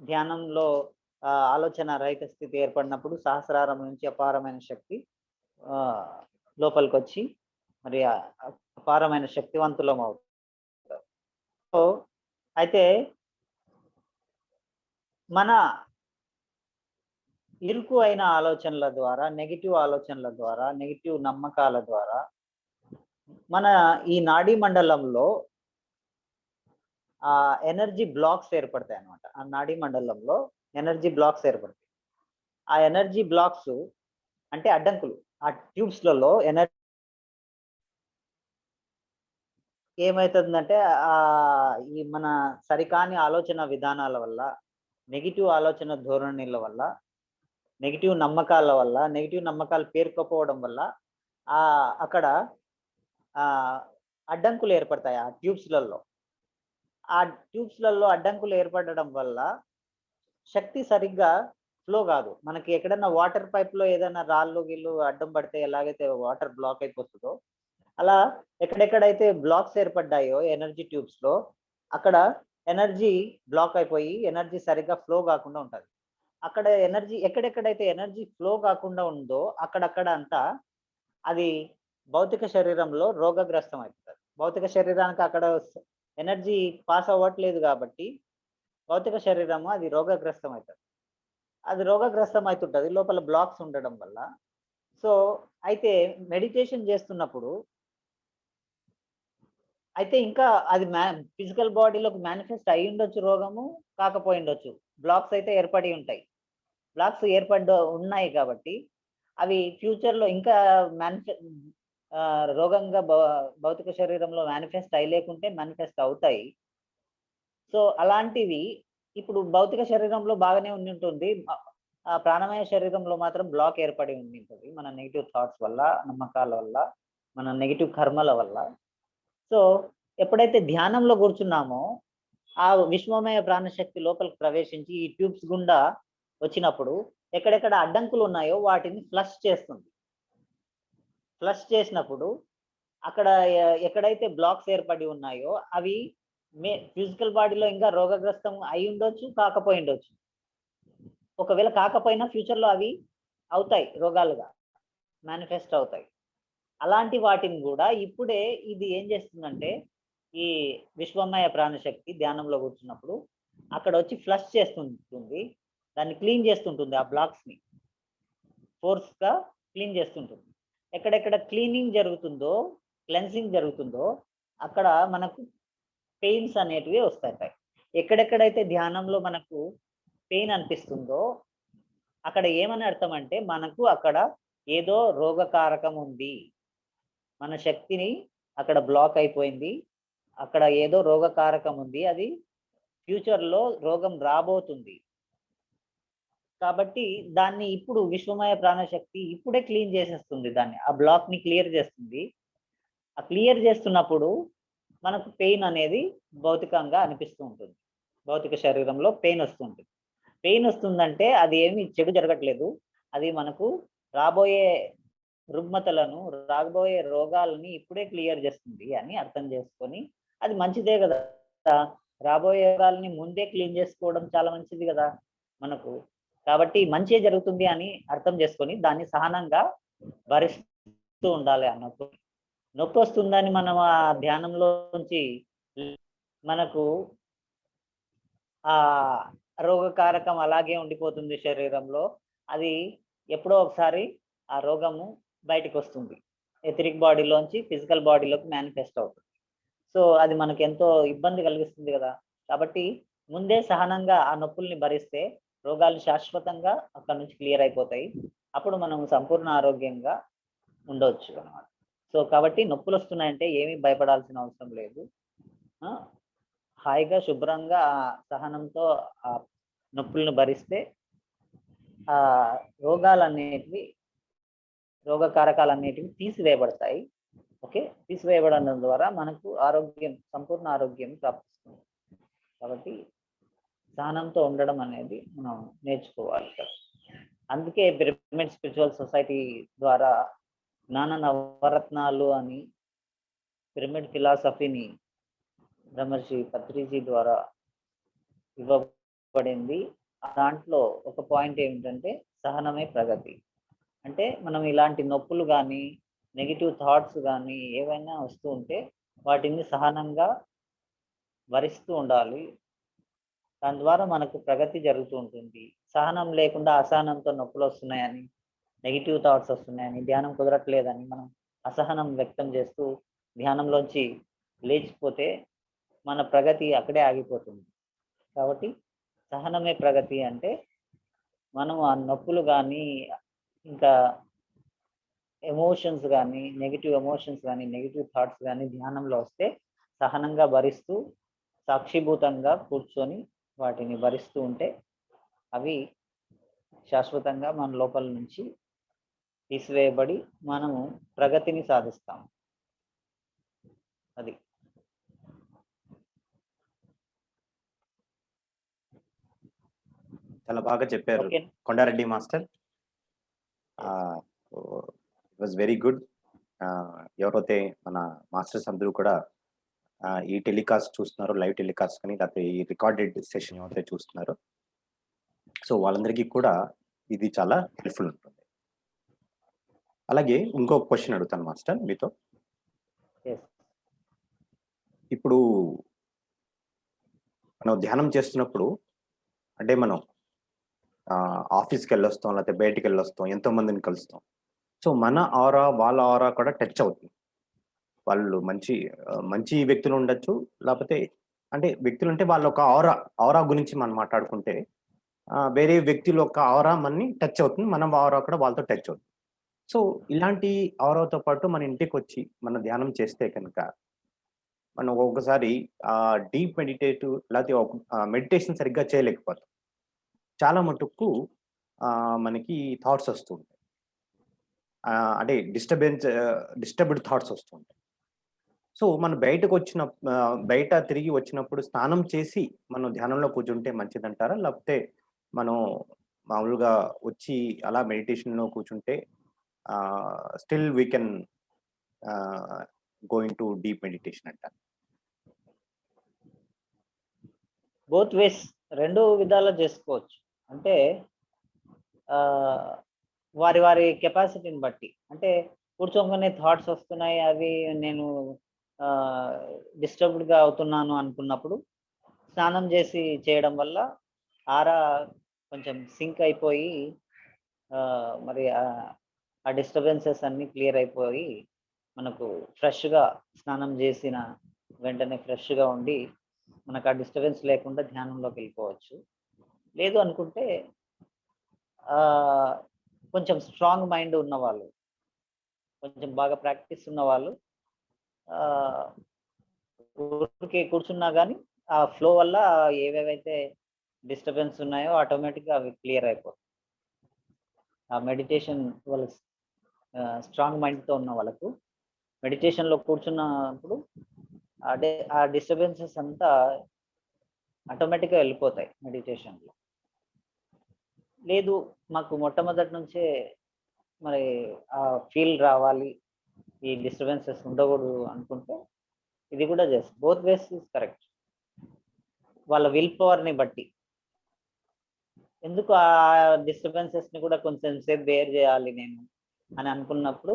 ధ్యానంలో ఆలోచన రహిత స్థితి ఏర్పడినప్పుడు సహస్రారం నుంచి అపారమైన శక్తి లోపలికి వచ్చి మరి అపారమైన శక్తివంతులం అవుతారు. సో అయితే మన ఇరుకు అయిన ఆలోచనల ద్వారా, నెగిటివ్ ఆలోచనల ద్వారా, నెగిటివ్ నమ్మకాల ద్వారా మన ఈ నాడీ మండలంలో ఆ ఎనర్జీ బ్లాక్స్ ఏర్పడతాయి అన్నమాట. ఆ నాడీ మండలంలో ఎనర్జీ బ్లాక్స్ ఏర్పడతాయి. ఆ ఎనర్జీ బ్లాక్స్ అంటే అడ్డంకులు. ఆ ట్యూబ్స్‌లలో ఏమైతుందంటే ఈ మన సరికాని ఆలోచన విధానాల వల్ల, నెగెటివ్ ఆలోచన ధోరణిల వల్ల, నెగెటివ్ నమ్మకాల వల్ల, నెగెటివ్ నమ్మకాలు పేరుకుపోవడం వల్ల అక్కడ అడ్డంకులు ఏర్పడతాయి ఆ ట్యూబ్స్‌లలో. ఆ ట్యూబ్స్‌లలో అడ్డంకులు ఏర్పడడం వల్ల శక్తి సరిగ్గా ఫ్లో కాదు. మనకి ఎక్కడన్నా వాటర్ పైప్‌లో ఏదైనా రాళ్ళు, గిల్లు అడ్డం పడితే ఎలాగైతే వాటర్ బ్లాక్ అయిపోతదో, అలా ఎక్కడెక్కడైతే బ్లాక్స్ ఏర్పడ్డాయో ఎనర్జీ ట్యూబ్స్‌లో, అక్కడ ఎనర్జీ బ్లాక్ అయిపోయి ఎనర్జీ సరిగ్గా ఫ్లో కాకుండా ఉంటది. అక్కడ ఎక్కడెక్కడైతే ఎనర్జీ ఫ్లో కాకుండా ఉందో అక్కడక్కడ అంతా అది భౌతిక శరీరంలో రోగగ్రస్తం అయిపోతది. భౌతిక శరీరానికి అక్కడ ఎనర్జీ పాస్ అవ్వట్లేదు కాబట్టి భౌతిక శరీరము అది రోగగ్రస్తం అయితది. అది రోగగ్రస్తం అయితుంటది లోపల బ్లాక్స్ ఉండడం వల్ల. సో, అయితే మెడిటేషన్ చేస్తున్నప్పుడు అయితే ఇంకా అది ఫిజికల్ బాడీలోకి మేనిఫెస్ట్ అయ్యుండొచ్చు రోగము, కాకపోయుండొచ్చు. బ్లాక్స్ అయితే ఏర్పడి ఉంటాయి. బ్లాక్స్ ఉన్నాయి కాబట్టి అవి ఫ్యూచర్‌లో ఇంకా రోగంగా భౌతిక శరీరంలో మేనిఫెస్ట్ అయ్యలేకుంటే మేనిఫెస్ట్ అవుతాయి. సో, అలాంటివి ఇప్పుడు భౌతిక శరీరంలో బాగానే ఉండింటుంది. ప్రాణమయ శరీరంలో మాత్రం బ్లాక్ ఏర్పడి ఉండింటది. మన నెగెటివ్ థాట్స్ వల్ల, నమ్మకాల వల్ల, మన నెగెటివ్ కర్మల వల్ల. సో, ఎప్పుడైతే ధ్యానంలో కూర్చున్నామో, ఆ విశ్వమయ ప్రాణశక్తి లోపలికి ప్రవేశించి ఈ ట్యూబ్స్ గుండా వచ్చినప్పుడు ఎక్కడెక్కడ అడ్డంకులు ఉన్నాయో వాటిని ఫ్లష్ చేస్తుంది. ఫ్లష్ చేసినప్పుడు అక్కడ ఎక్కడైతే బ్లాక్స్ ఏర్పడి ఉన్నాయో అవి ఫిజికల్ బాడీలో ఇంకా రోగగ్రస్తం అయ్యుండొచ్చు, కాకపోయుండొచ్చు. ఒకవేళ కాకపోయినా ఫ్యూచర్‌లో అవి అవుతాయి రోగాలుగా. మేనిఫెస్ట్ అవుతాయి. అలాంటి వాటిని గూడా ఇప్పుడే ఇది ఏం చేస్తుందంటే, ఈ విశ్వమయ ప్రాణశక్తి ధ్యానంలో కూర్చున్నప్పుడు అక్కడొచ్చి ఫ్లష్ చేస్తుంటుంది. దాన్ని క్లీన్ చేస్తుంటుంది ఆ బ్లాక్స్‌ని. ఫోర్స్‌గా క్లీన్ చేస్తుంటుంది. ఎక్కడెక్కడ క్లీనింగ్ జరుగుతుందో, క్లెన్సింగ్ జరుగుతుందో అక్కడ మనకు పెయిన్స్ అనేటివి వస్తుంటాయి. ఎక్కడెక్కడైతే ధ్యానంలో మనకు పెయిన్ అనిపిస్తుందో అక్కడ ఏమని అర్థం అంటే మనకు అక్కడ ఏదో రోగకారకం ఉంది. మన శక్తిని అక్కడ బ్లాక్ అయిపోయింది. అక్కడ ఏదో రోగకారకం ఉంది. అది ఫ్యూచర్‌లో రోగం రాబోతుంది. కాబట్టి దాన్ని ఇప్పుడు విశ్వమయ ప్రాణశక్తి ఇప్పుడే క్లీన్ చేసేస్తుంది దాన్ని. ఆ బ్లాక్‌ని క్లియర్ చేస్తుంది. ఆ క్లియర్ చేస్తున్నప్పుడు మనకు పెయిన్ అనేది భౌతికంగా అనిపిస్తూ ఉంటుంది. భౌతిక శరీరంలో పెయిన్ వస్తుంటుంది. పెయిన్ వస్తుందంటే అది ఏమి చెడు జరగట్లేదు. అది మనకు రాబోయే రుగ్మతలను, రాబోయే రోగాలని ఇప్పుడే క్లియర్ చేస్తుంది అని అర్థం చేసుకొని, అది మంచిదే గదా! రాబోయే రోగాలని ముందే క్లీన్ చేసుకోవడం చాలా మంచిది గదా! మనకు. కాబట్టి మంచే జరుగుతుంది అని అర్థం చేసుకొని, దాన్ని సహనంగా భరిస్తూ ఉండాలి ఆ నొప్పి. నొప్పొస్తుందని మనం ఆ ధ్యానంలోంచి మనకు రోగకారకం అలాగే ఉండిపోతుంది శరీరంలో. అది ఎప్పుడో ఒకసారి ఆ రోగము బయటికొస్తుంది. ఎథరిక్ బాడీలోంచి ఫిజికల్ బాడీలోకి మేనిఫెస్ట్ అవుతుంది. సో, అది మనకెంతో ఇబ్బంది కలిగిస్తుంది గదా! కాబట్టి ముందే సహనంగా ఆ నొప్పుల్ని భరిస్తే రోగాలు శాశ్వతంగా అక్కడి నుంచి క్లియర్ అయిపోతాయి. అప్పుడు మనం సంపూర్ణ ఆరోగ్యంగా ఉండొచ్చు అన్నమాట. సో, కాబట్టి నొప్పులొస్తున్నాయంటే ఏమీ భయపడాల్సిన అవసరం లేదు. ఆ! హాయిగా శుభ్రంగా సహనంతో ఆ నొప్పులను భరిస్తే రోగాలనేటివి రోగకారకాలనేటివి తీసివేయబడతాయి. ఓకే. తీసివేయబడడం ద్వారా మనకు సంపూర్ణ ఆరోగ్యం ప్రాప్తిస్తుంది. కాబట్టి సహనంతో ఉండడం అనేది మనం నేర్చుకోవాలి. అందుకే పిరమిడ్ స్పిరిచువల్ సొసైటీ ద్వారా జ్ఞాన నవరత్నాలు అని పిరమిడ్ ఫిలాసఫీని బ్రహ్మర్షి పత్రిజీ ద్వారా ఇవ్వబడింది. దాంట్లో ఒక పాయింట్ ఏమిటంటే సహనమే ప్రగతి. అంటే మనం ఇలాంటి నొప్పులు గానీ, నెగెటివ్ థాట్స్ గానీ ఏవైనా వస్తూ ఉంటే వాటిని సహనంగా భరిస్తూ ఉండాలి. దాని ద్వారా మనకు ప్రగతి జరుగుతూ ఉంటుంది. సహనం లేకుండా అసహనంతో నొప్పులొస్తున్నాయని, నెగెటివ్ థాట్స్ వస్తున్నాయని, ధ్యానం కుదరట్లేదని మనం అసహనం వ్యక్తం చేస్తూ ధ్యానంలోంచి లేచిపోతే మన ప్రగతి అక్కడే ఆగిపోతుంది. కాబట్టి సహనమే ప్రగతి అంటే మనం ఆ నొప్పులు కానీ, ఇంకా ఎమోషన్స్ కానీ, నెగిటివ్ ఎమోషన్స్ కానీ, నెగిటివ్ థాట్స్ కానీ ధ్యానంలో వస్తే సహనంగా భరిస్తూ, సాక్షిభూతంగా కూర్చొని వాటిని భరిస్తూ ఉంటే అవి శాశ్వతంగా మన లోపల నుంచి తీసివేయబడి మనము ప్రగతిని సాధిస్తాం. అది. చాలా బాగా చెప్పారు okay. Kondareddy master. It was very good. ఎవరైతే మన మాస్టర్స్ అందరూ కూడా ఈ టెలికాస్ట్ చూస్తున్నారో, లైవ్ టెలికాస్ట్ కానీ లేకపోతే ఈ రికార్డెడ్ సెషన్ ఎవరైతే చూస్తున్నారో, సో వాళ్ళందరికీ కూడా ఇది చాలా హెల్ప్ఫుల్ ఉంటుంది. అలాగే ఇంకో క్వశ్చన్ అడుగుతాను మాస్టర్ మీతో. Yes. ఇప్పుడు మనం ధ్యానం చేస్తున్నప్పుడు అంటే మనం ఆఫీస్కి వెళ్ళొస్తాం, లేకపోతే బయటికి వెళ్ళొస్తాం, ఎంతో మందిని కలుస్తాం. సో మన ఆరా వాళ్ళ ఆరా కూడా టచ్ అవుతుంది. వాళ్ళు మంచి వ్యక్తులు ఉండొచ్చు, లేకపోతే అంటే వ్యక్తులు అంటే వాళ్ళ ఒక ఆరా గురించి మనం మాట్లాడుకుంటే వేరే వ్యక్తుల యొక్క ఆరా మనని టచ్ అవుతుంది, మన ఆరా కూడా వాళ్ళతో టచ్ అవుతుంది. సో ఇలాంటి ఆరాతో పాటు మన ఇంటికి వచ్చి మన ధ్యానం చేస్తే కనుక మనం ఒక్కొక్కసారి డీప్ మెడిటేటివ్ లేకపోతే మెడిటేషన్ సరిగ్గా చేయలేకపోతాం. చాలా మటుకు మనకి థాట్స్ వస్తూ ఉంటాయి. అంటే డిస్టర్బ్డ్ థాట్స్ వస్తూ ఉంటాయి. సో మనం బయట తిరిగి వచ్చినప్పుడు స్నానం చేసి మనం ధ్యానంలో కూర్చుంటే మంచిదంటారా? లేకపోతే మనం మామూలుగా వచ్చి అలా మెడిటేషన్లో కూర్చుంటే still we can go into deep meditation అంటారు? బోత్ వేస్, రెండు విధాలా చేసుకోవచ్చు. అంటే వారి వారి కెపాసిటీని బట్టి. అంటే కూర్చోగానే థాట్స్ వస్తున్నాయి, అవి నేను డిస్టర్బ్డ్గా అవుతున్నాను అనుకున్నప్పుడు స్నానం చేసి చేయడం వల్ల ఆరా కొంచెం సింక్ అయిపోయి మరి ఆ డిస్టర్బెన్సెస్ అన్నీ క్లియర్ అయిపోయి మనకు ఫ్రెష్గా స్నానం చేసిన వెంటనే ఫ్రెష్గా ఉండి మనకు ఆ డిస్టర్బెన్స్ లేకుండా ధ్యానంలోకి వెళ్ళిపోవచ్చు. లేదు అనుకుంటే కొంచెం స్ట్రాంగ్ మైండ్ ఉన్నవాళ్ళు, కొంచెం బాగా ప్రాక్టీస్ ఉన్నవాళ్ళు ఊరికే కూర్చున్నా కానీ ఆ ఫ్లో వల్ల ఏవేవైతే డిస్టర్బెన్స్ ఉన్నాయో ఆటోమేటిక్గా అవి క్లియర్ అయిపోతాయి. ఆ మెడిటేషన్ వాళ్ళ స్ట్రాంగ్ మైండ్తో ఉన్న వాళ్ళకు మెడిటేషన్లో కూర్చున్నప్పుడు అదే ఆ డిస్టర్బెన్సెస్ అంతా ఆటోమేటిక్గా వెళ్ళిపోతాయి మెడిటేషన్లో. లేదు మాకు మొట్టమొదటి నుంచే మరి ఆ ఫీల్ రావాలి, ఈ డిస్టర్బెన్సెస్ ఉండకూడదు అనుకుంటే ఇది కూడా చేస్తుంది. Both ways is correct. వాళ్ళ విల్ పవర్ని బట్టి. ఎందుకు ఆ డిస్టర్బెన్సెస్ని కూడా కొంచెం సేపు బేర్ చేయాలి నేను అని అనుకున్నప్పుడు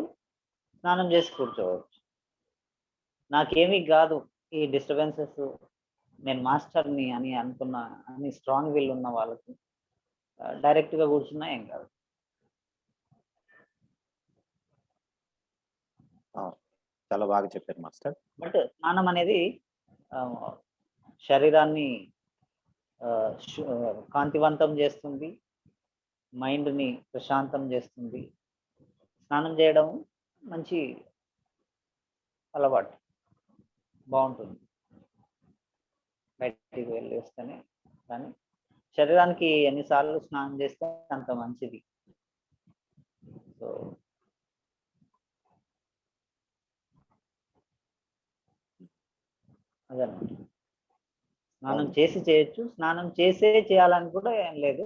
స్నానం చేసి కూర్చోవచ్చు. నాకేమీ కాదు ఈ డిస్టర్బెన్సెస్, నేను మాస్టర్ని అని అని స్ట్రాంగ్ విల్ ఉన్న వాళ్ళకి డైరెక్ట్గా కూర్చున్నా ఏం కాదు. చాలా బాగా చెప్పారు మాస్టర్. బట్ స్నానం అనేది శరీరాన్ని కాంతివంతం చేస్తుంది, మైండ్ని ప్రశాంతం చేస్తుంది. స్నానం చేయడం మంచి అలవాటు, బాగుంటుంది బయటికి వెళ్ళి వస్తేనే. కానీ శరీరానికి ఎన్నిసార్లు స్నానం చేస్తే అంత మంచిది. సో అదనమాట. స్నానం చేసి చేయొచ్చు, స్నానం చేసే చేయాలని కూడా ఏం లేదు.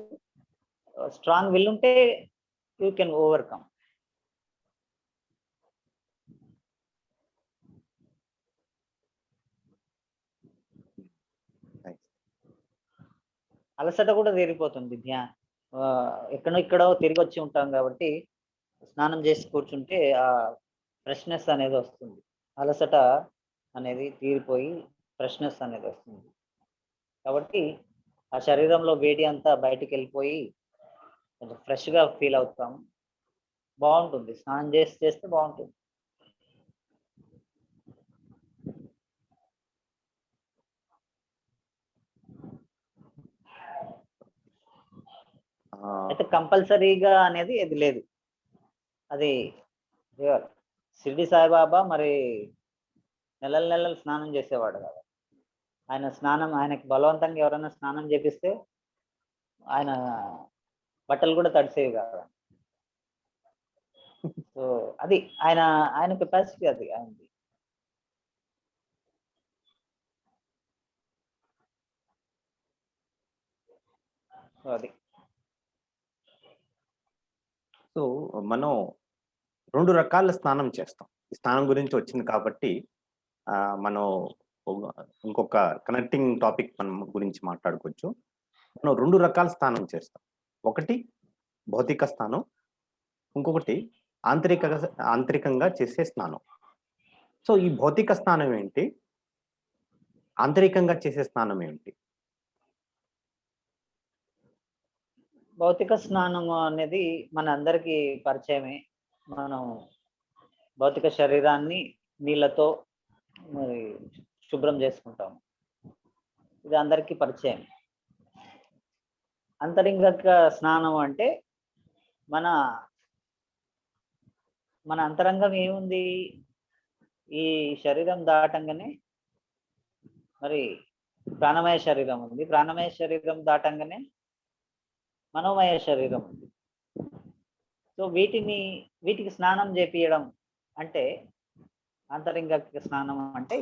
స్ట్రాంగ్ విల్ ఉంటే యూ కెన్ ఓవర్కమ్. అలసట కూడా తీరిపోతుంది. ఎక్కడో తిరిగి వచ్చి ఉంటాం కాబట్టి స్నానం చేసి కూర్చుంటే ఆ ఫ్రెష్నెస్ అనేది వస్తుంది. అలసట అనేది తీరిపోయి ఫ్రెష్నెస్ అనేది వస్తుంది. కాబట్టి ఆ శరీరంలో వేడి అంతా బయటికి వెళ్ళిపోయి కొంచెం ఫ్రెష్గా ఫీల్ అవుతాం. బాగుంటుంది, స్నానం చేస్తే బాగుంటుంది. అయితే కంపల్సరీగా అనేది అది లేదు. అది షిరిడి సాయిబాబా మరి నెలలు స్నానం చేసేవాడు కదా. ఆయనకి బలవంతంగా ఎవరైనా స్నానం చేపిస్తే ఆయన బట్టలు కూడా తడిసేవి కాదు. సో అది ఆయన కెపాసిటీ అది ఆయనది. సో అది సో మనం 2 రకాల స్నానం చేస్తాం. ఈ స్నానం గురించి వచ్చింది కాబట్టి మనం ఇంకొక కనెక్టింగ్ టాపిక్ మనం గురించి మాట్లాడుకోవచ్చు. మనం 2 రకాల స్నానం చేస్తాం. ఒకటి భౌతిక స్నానం, ఇంకొకటి ఆంతరికంగా చేసే స్నానం. సో ఈ భౌతిక స్నానం ఏంటి, ఆంతరికంగా చేసే స్నానం ఏంటి? భౌతిక స్నానం అనేది మన అందరికీ పరిచయమే. మనం భౌతిక శరీరాన్ని నీళ్ళతో మరి శుభ్రం చేసుకుంటాము. ఇది అందరికీ పరిచయం. అంతరింగక స్నానం అంటే మన అంతరంగం ఏముంది, ఈ శరీరం దాటంగానే మరి ప్రాణమయ శరీరం ఉంది. ప్రాణమయ శరీరం దాటంగానే మనోమయ శరీరం ఉంది. సో వీటికి స్నానం చేపియడం అంటే అంతరింగక స్నానం అంటే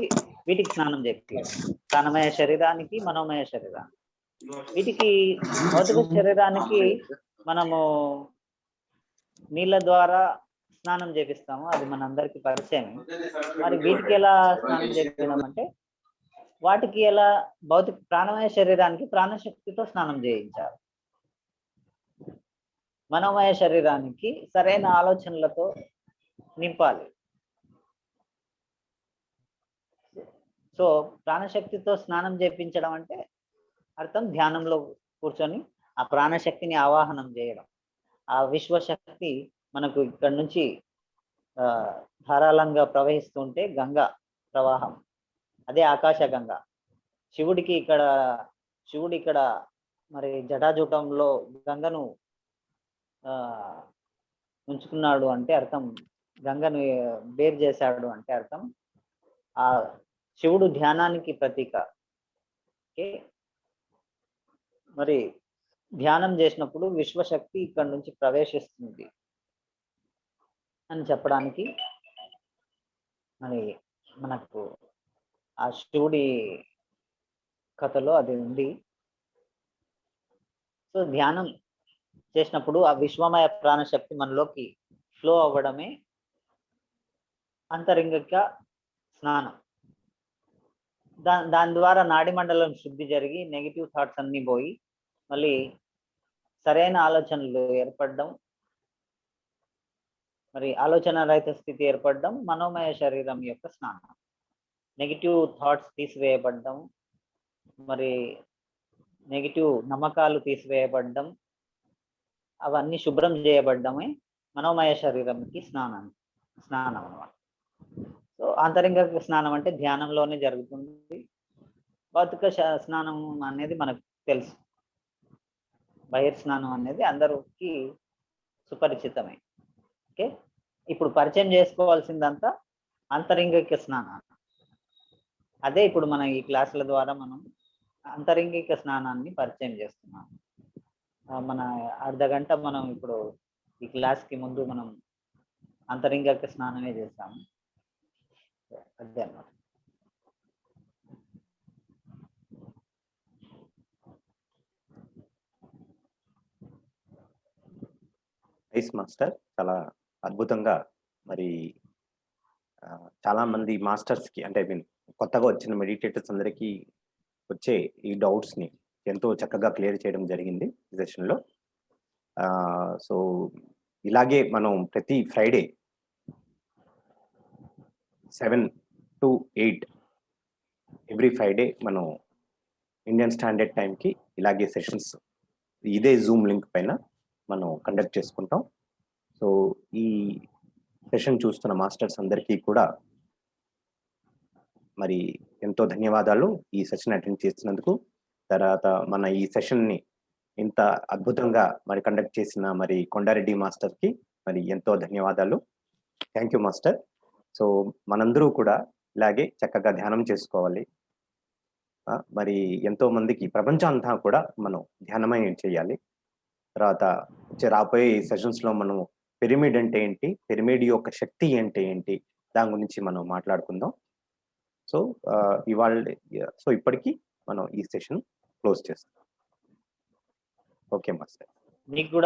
వీటికి స్నానం చేపియడం. ప్రాణమయ శరీరానికి, మనోమయ శరీరానికి. వీటికి భౌతిక శరీరానికి మనము నీళ్ళ ద్వారా స్నానం చేపిస్తాము, అది మన అందరికి పరిచయం. మరి వీటికి ఎలా స్నానం చేపించడం అంటే వాటికి ఎలా ప్రాణమయ శరీరానికి ప్రాణశక్తితో స్నానం చేయించాలి. మనోమయ శరీరానికి సరైన ఆలోచనలతో నింపాలి. సో ప్రాణశక్తితో స్నానం చేపించడం అంటే అర్థం ధ్యానంలో కూర్చొని ఆ ప్రాణశక్తిని ఆవాహనం చేయడం. ఆ విశ్వశక్తి మనకు ఇక్కడ నుంచి ధారాళంగా ప్రవహిస్తుంటే గంగా ప్రవాహం, అదే ఆకాశ గంగ. శివుడు ఇక్కడ మరి జటాజూటంలో గంగను ఉంచుకున్నాడు అంటే అర్థం, గంగను బేర్ చేశాడు అంటే అర్థం ఆ శివుడు ధ్యానానికి ప్రతీక. మరి ధ్యానం చేసినప్పుడు విశ్వశక్తి ఇక్కడ నుంచి ప్రవేశిస్తుంది అని చెప్పడానికి మరి మనకు ఆ శివుడి కథలో అది ఉంది. సో ధ్యానం చేసినప్పుడు ఆ విశ్వమయ ప్రాణశక్తి మనలోకి ఫ్లో అవ్వడమే అంతరింగిక స్నానం. దాని ద్వారా నాడి మండలం శుద్ధి జరిగి నెగిటివ్ థాట్స్ అన్ని పోయి మళ్ళీ సరైన ఆలోచనలు ఏర్పడడం, మరి ఆలోచన రహిత స్థితి ఏర్పడడం మనోమయ శరీరం యొక్క స్నానం. నెగిటివ్ థాట్స్ తీసివేయబడ్డం, మరి నెగిటివ్ నమ్మకాలు తీసివేయబడ్డం, అవన్నీ శుభ్రం చేయబడ్డమే మనోమయ శరీరంకి స్నానం అన్నమాట. సో ఆంతరింగిక స్నానం అంటే ధ్యానంలోనే జరుగుతుంది. భౌతిక స్నానం అనేది మనకు తెలుసు, బహిర్స్నానం అనేది అందరికీ సుపరిచితమే. ఓకే, ఇప్పుడు పరిచయం చేసుకోవాల్సిందంతా అంతరింగిక స్నానం. అదే ఇప్పుడు మన ఈ క్లాసుల ద్వారా మనం అంతరింగిక స్నానాన్ని పరిచయం చేస్తున్నాం. మన అర్ధగంట మనం ఇప్పుడు ఈ క్లాస్కి ముందు మనం అంతరింగిక స్నానమే చేస్తాము. అదే అన్నమాట. నైస్ మాస్టర్, చాలా అద్భుతంగా. మరి చాలా మంది మాస్టర్స్ కి అంటే కొత్తగా వచ్చిన మెడిటేటర్స్ అందరికీ వచ్చే ఈ డౌట్స్ ని ఎంతో చక్కగా క్లియర్ చేయడం జరిగింది ఈ సెషన్ లో. సో ఇలాగే మనం ప్రతి ఫ్రైడే 7 to 8 ఎవ్రీ ఫ్రైడే మనం ఇండియన్ స్టాండర్డ్ టైంకి ఇలాగే సెషన్స్ ఇదే జూమ్ లింక్ పైన మనం కండక్ట్ చేసుకుంటాం. సో ఈ సెషన్ చూస్తున్న మాస్టర్స్ అందరికీ కూడా మరి ఎంతో ధన్యవాదాలు ఈ సెషన్ అటెండ్ చేస్తున్నందుకు. తర్వాత మన ఈ సెషన్ని ఇంత అద్భుతంగా మరి కండక్ట్ చేసిన మరి కొండారెడ్డి మాస్టర్కి మరి ఎంతో ధన్యవాదాలు. Thank you master. సో మనందరూ కూడా ఇలాగే చక్కగా ధ్యానం చేసుకోవాలి. మరి ఎంతో మందికి ప్రపంచం అంతా కూడా మనం ధ్యానమయం చేయాలి. తర్వాత రాబోయే సెషన్స్ లో మనం పిరమిడ్ అంటే ఏంటి, పిరమిడ్ యొక్క శక్తి అంటే ఏంటి, దాని గురించి మనం మాట్లాడుకుందాం. సో ఇప్పటికీ మనం ఈ సెషన్ క్లోజ్ చేస్తాం. Okay master. మీకు కూడా